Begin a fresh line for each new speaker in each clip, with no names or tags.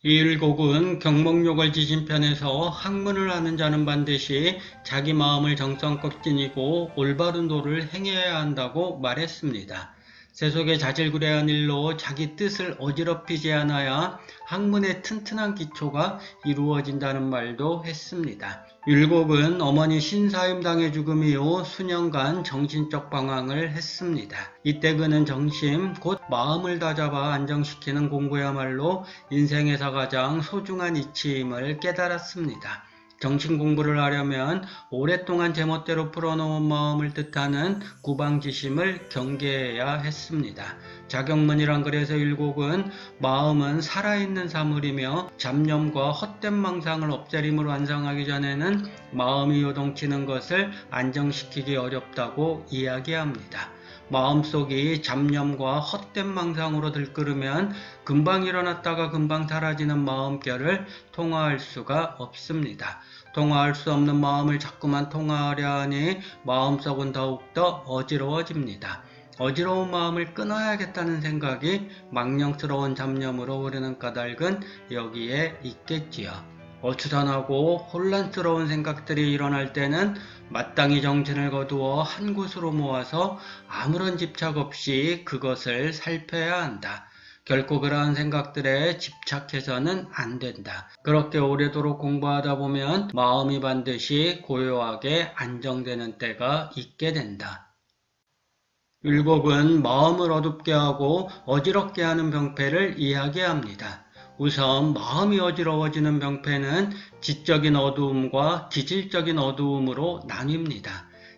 이일곡은 경목욕을 지신 편에서 학문을 하는 자는 반드시 자기 마음을 정성껏 지니고 올바른 도를 행해야 한다고 말했습니다. 세속의 자질구레한 일로 자기 뜻을 어지럽히지 않아야 학문의 튼튼한 기초가 이루어진다는 말도 했습니다. 율곡은 어머니 신사임당의 죽음 이후 수년간 정신적 방황을 했습니다. 이때 그는 정신, 곧 마음을 다잡아 안정시키는 공부야말로 인생에서 가장 소중한 이치임을 깨달았습니다. 정신 공부를 하려면 오랫동안 제멋대로 풀어놓은 마음을 뜻하는 구방지심을 경계해야 했습니다. 자경문이란 글에서 율곡은 마음은 살아있는 사물이며 잡념과 헛된 망상을 없애림으로 완성하기 전에는 마음이 요동치는 것을 안정시키기 어렵다고 이야기합니다. 마음속이 잡념과 헛된 망상으로 들끓으면 금방 일어났다가 금방 사라지는 마음결을 통화할 수가 없습니다. 통화할 수 없는 마음을 자꾸만 통화하려 하니 마음속은 더욱더 어지러워집니다. 어지러운 마음을 끊어야겠다는 생각이 망령스러운 잡념으로 흐르는 까닭은 여기에 있겠지요. 어수선하고 혼란스러운 생각들이 일어날 때는 마땅히 정신을 거두어 한 곳으로 모아서 아무런 집착 없이 그것을 살펴야 한다. 결코 그러한 생각들에 집착해서는 안 된다. 그렇게 오래도록 공부하다 보면 마음이 반드시 고요하게 안정되는 때가 있게 된다. 율곡은 마음을 어둡게 하고 어지럽게 하는 병폐를 이야기합니다. 우선 마음이 어지러워지는 병폐는 지적인 어두움과 기질적인 어두움으로 나뉩니다.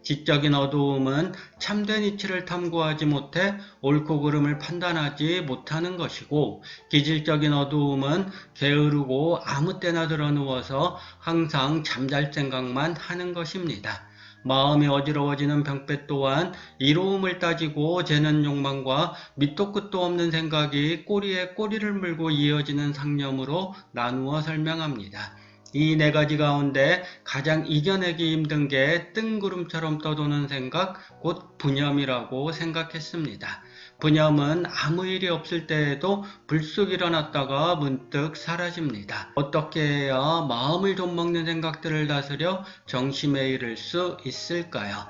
지적인 어두움은 참된 이치를 탐구하지 못해 옳고 그름을 판단하지 못하는 것이고, 기질적인 어두움은 게으르고 아무 때나 드러누워서 항상 잠잘 생각만 하는 것입니다. 마음이 어지러워지는 병폐 또한 이로움을 따지고 재는 욕망과 밑도 끝도 없는 생각이 꼬리에 꼬리를 물고 이어지는 상념으로 나누어 설명합니다. 이 네 가지 가운데 가장 이겨내기 힘든 게 뜬구름처럼 떠도는 생각, 곧 분념이라고 생각했습니다. 분념은 아무 일이 없을 때에도 불쑥 일어났다가 문득 사라집니다. 어떻게 해야 마음을 좀먹는 생각들을 다스려 정심에 이를 수 있을까요?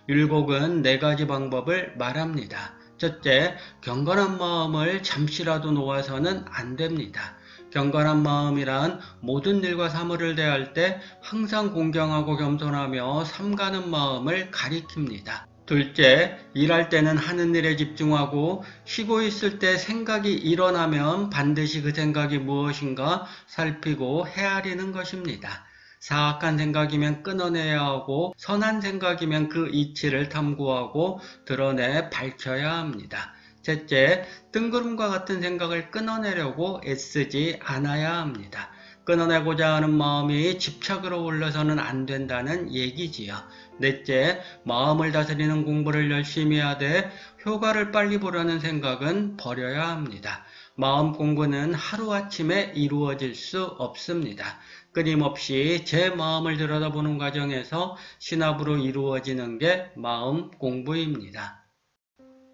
율곡은 네 가지 방법을 말합니다. 첫째, 경건한 마음을 잠시라도 놓아서는 안 됩니다. 경건한 마음이란 모든 일과 사물을 대할 때 항상 공경하고 겸손하며 삼가는 마음을 가리킵니다. 둘째, 일할 때는 하는 일에 집중하고 쉬고 있을 때 생각이 일어나면 반드시 그 생각이 무엇인가 살피고 헤아리는 것입니다. 사악한 생각이면 끊어내야 하고 선한 생각이면 그 이치를 탐구하고 드러내 밝혀야 합니다. 셋째, 뜬구름과 같은 생각을 끊어내려고 애쓰지 않아야 합니다. 끊어내고자 하는 마음이 집착으로 올라서는 안 된다는 얘기지요. 넷째, 마음을 다스리는 공부를 열심히 하되 효과를 빨리 보려는 생각은 버려야 합니다. 마음 공부는 하루아침에 이루어질 수 없습니다. 끊임없이 제 마음을 들여다보는 과정에서 신압으로 이루어지는 게 마음 공부입니다.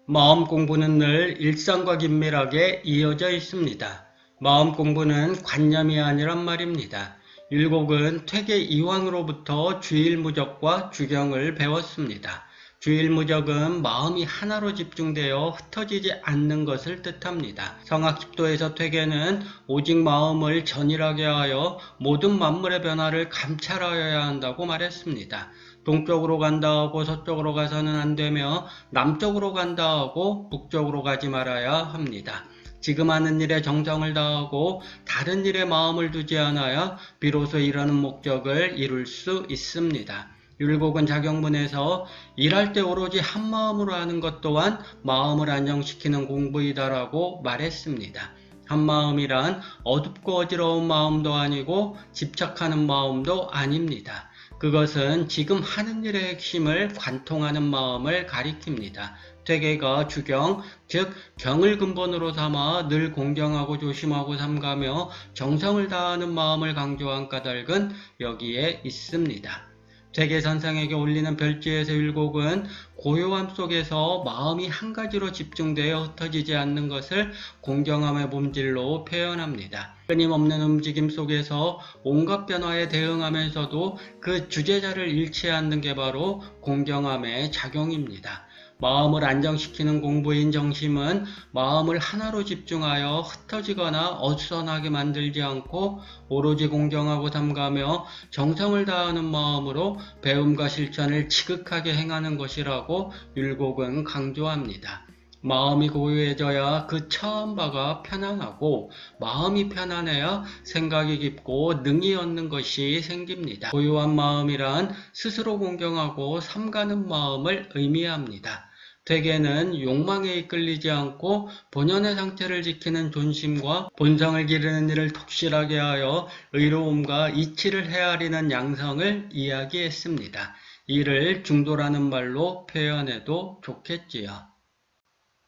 마음 공부는 늘 일상과 긴밀하게 이어져 있습니다. 마음 공부는 관념이 아니란 말입니다. 율곡은 퇴계 이황으로부터 주일무적과 주경을 배웠습니다. 주일무적은 마음이 하나로 집중되어 흩어지지 않는 것을 뜻합니다. 성악십도에서 퇴계는 오직 마음을 전일하게 하여 모든 만물의 변화를 감찰하여야 한다고 말했습니다. 동쪽으로 간다 하고 서쪽으로 가서는 안 되며 남쪽으로 간다 하고 북쪽으로 가지 말아야 합니다. 지금 하는 일에 정성을 다하고 다른 일에 마음을 두지 않아야 비로소 일하는 목적을 이룰 수 있습니다. 율곡은 자경문에서 일할 때 오로지 한 마음으로 하는 것 또한 마음을 안정시키는 공부이다라고 말했습니다. 한 마음이란 어둡고 어지러운 마음도 아니고 집착하는 마음도 아닙니다. 그것은 지금 하는 일의 핵심을 관통하는 마음을 가리킵니다. 퇴계가 주경, 즉 경을 근본으로 삼아 늘 공경하고 조심하고 삼가며 정성을 다하는 마음을 강조한 까닭은 여기에 있습니다. 대개선상에게 올리는 별지에서 율곡은 고요함 속에서 마음이 한 가지로 집중되어 흩어지지 않는 것을 공경함의 본질로 표현합니다. 끊임없는 움직임 속에서 온갖 변화에 대응하면서도 그 주제자를 잃지 않는 게 바로 공경함의 작용입니다. 마음을 안정시키는 공부인 정심은 마음을 하나로 집중하여 흩어지거나 어수선하게 만들지 않고 오로지 공경하고 삼가며 정성을 다하는 마음으로 배움과 실천을 지극하게 행하는 것이라고 율곡은 강조합니다. 마음이 고요해져야 그 처음 바가 편안하고 마음이 편안해야 생각이 깊고 능이 얻는 것이 생깁니다. 고요한 마음이란 스스로 공경하고 삼가는 마음을 의미합니다. 대개는 욕망에 이끌리지 않고 본연의 상태를 지키는 존심과 본성을 기르는 일을 독실하게 하여 의로움과 이치를 헤아리는 양성을 이야기했습니다. 이를 중도라는 말로 표현해도 좋겠지요.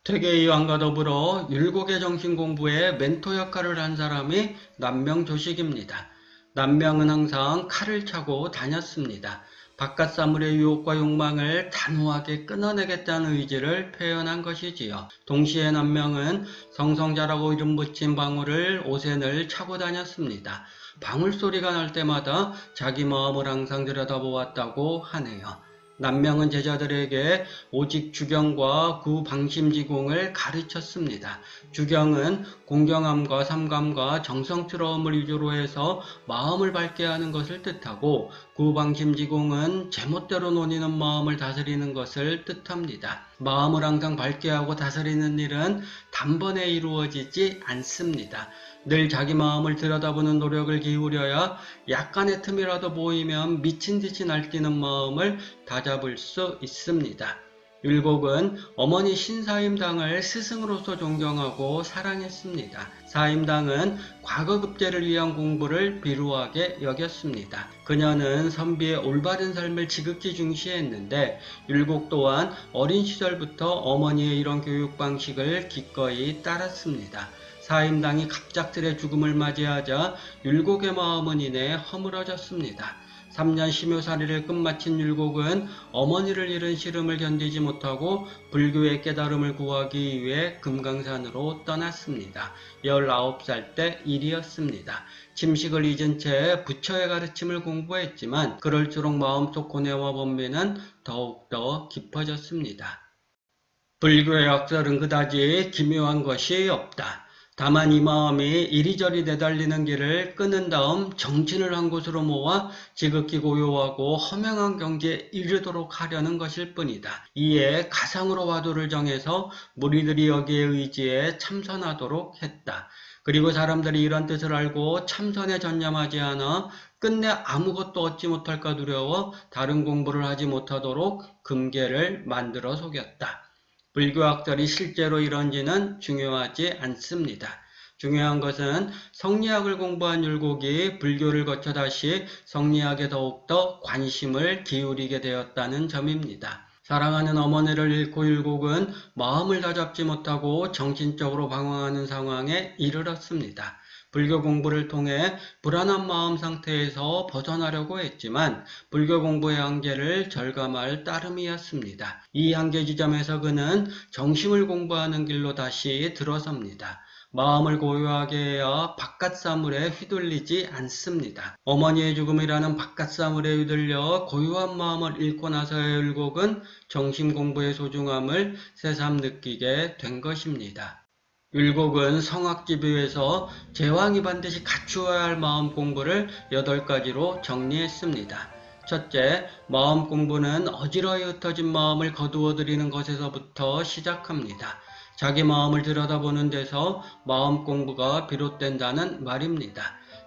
퇴계 이황과 더불어 율곡의 정신공부에 멘토 역할을 한 사람이 남명조식입니다. 남명은 항상 칼을 차고 다녔습니다. 바깥 사물의 유혹과 욕망을 단호하게 끊어내겠다는 의지를 표현한 것이지요. 동시에 남명은 성성자라고 이름 붙인 방울을 옷에 늘 차고 다녔습니다. 방울 소리가 날 때마다 자기 마음을 항상 들여다보았다고 하네요. 남명은 제자들에게 오직 주경과 구방심지공을 가르쳤습니다. 주경은 공경함과 삼감과 정성스러움을 위주로 해서 마음을 밝게 하는 것을 뜻하고 구방심지공은 제멋대로 논의는 마음을 다스리는 것을 뜻합니다. 마음을 항상 밝게 하고 다스리는 일은 단번에 이루어지지 않습니다. 늘 자기 마음을 들여다보는 노력을 기울여야 약간의 틈이라도 보이면 미친 듯이 날뛰는 마음을 다잡을 수 있습니다. 율곡은 어머니 신사임당을 스승으로서 존경하고 사랑했습니다. 사임당은 과거 급제를 위한 공부를 비루하게 여겼습니다. 그녀는 선비의 올바른 삶을 지극히 중시했는데 율곡 또한 어린 시절부터 어머니의 이런 교육 방식을 기꺼이 따랐습니다. 사임당이 갑작스레 죽음을 맞이하자 율곡의 마음은 이내 허물어졌습니다. 3년 심효살이를 끝마친 율곡은 어머니를 잃은 시름을 견디지 못하고 불교의 깨달음을 구하기 위해 금강산으로 떠났습니다. 19살 때 일이었습니다. 침식을 잊은 채 부처의 가르침을 공부했지만 그럴수록 마음속 고뇌와 번뇌는 더욱더 깊어졌습니다. 불교의 역설은 그다지 기묘한 것이 없다. 다만 이 마음이 이리저리 내달리는 길을 끊은 다음 정진을 한 곳으로 모아 지극히 고요하고 허명한 경지에 이르도록 하려는 것일 뿐이다. 이에 가상으로 화두를 정해서 무리들이 여기에 의지해 참선하도록 했다. 그리고 사람들이 이런 뜻을 알고 참선에 전념하지 않아 끝내 아무것도 얻지 못할까 두려워 다른 공부를 하지 못하도록 금계를 만들어 속였다. 불교학설이 실제로 이런지는 중요하지 않습니다. 중요한 것은 성리학을 공부한 율곡이 불교를 거쳐 다시 성리학에 더욱더 관심을 기울이게 되었다는 점입니다. 사랑하는 어머니를 잃고 율곡은 마음을 다잡지 못하고 정신적으로 방황하는 상황에 이르렀습니다. 불교 공부를 통해 불안한 마음 상태에서 벗어나려고 했지만 불교 공부의 한계를 절감할 따름이었습니다. 이 한계 지점에서 그는 정심을 공부하는 길로 다시 들어섭니다. 마음을 고요하게 해야 바깥 사물에 휘둘리지 않습니다. 어머니의 죽음이라는 바깥 사물에 휘둘려 고요한 마음을 잃고 나서의 율곡은 정심 공부의 소중함을 새삼 느끼게 된 것입니다. 율곡은 성악지뷰에서 제왕이 반드시 갖추어야 할 마음 공부를 8가지로 정리했습니다. 첫째, 마음 공부는 어지러이 흩어진 마음을 거두어들이는 것에서부터 시작합니다. 자기 마음을 들여다보는 데서 마음 공부가 비롯된다는 말입니다.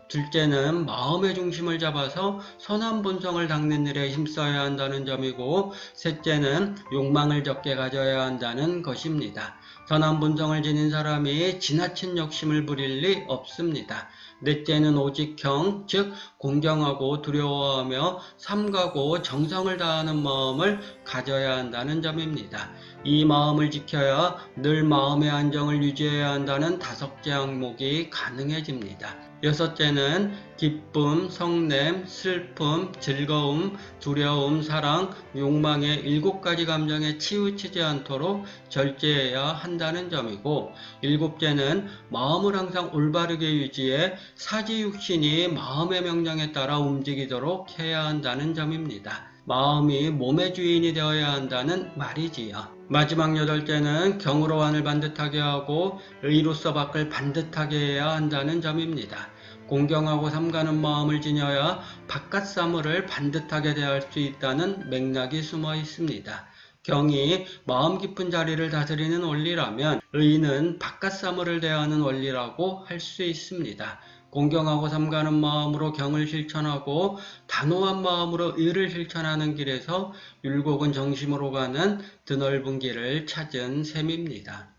둘째는 마음의 중심을 잡아서 선한 본성을 닦는 일에 힘써야 한다는 점이고, 셋째는 욕망을 적게 가져야 한다는 것입니다. 선한 본성을 지닌 사람이 지나친 욕심을 부릴 리 없습니다. 넷째는 오직형, 즉 공경하고 두려워하며 삼가고 정성을 다하는 마음을 가져야 한다는 점입니다. 이 마음을 지켜야 늘 마음의 안정을 유지해야 한다는 5개 항목이 가능해집니다. 여섯째는 기쁨, 성냄, 슬픔, 즐거움, 두려움, 사랑, 욕망의 7가지 감정에 치우치지 않도록 절제해야 한다는 점이고, 일곱째는 마음을 항상 올바르게 유지해 사지육신이 마음의 명령에 따라 움직이도록 해야 한다는 점입니다. 마음이 몸의 주인이 되어야 한다는 말이지요. 마지막 여덟째는 경으로 안을 반듯하게 하고 의로서 밖을 반듯하게 해야 한다는 점입니다. 공경하고 삼가는 마음을 지녀야 바깥 사물을 반듯하게 대할 수 있다는 맥락이 숨어 있습니다. 경이 마음 깊은 자리를 다스리는 원리라면 의는 바깥 사물을 대하는 원리라고 할 수 있습니다. 공경하고 삼가는 마음으로 경을 실천하고 단호한 마음으로 의를 실천하는 길에서 율곡은 정심으로 가는 드넓은 길을 찾은 셈입니다.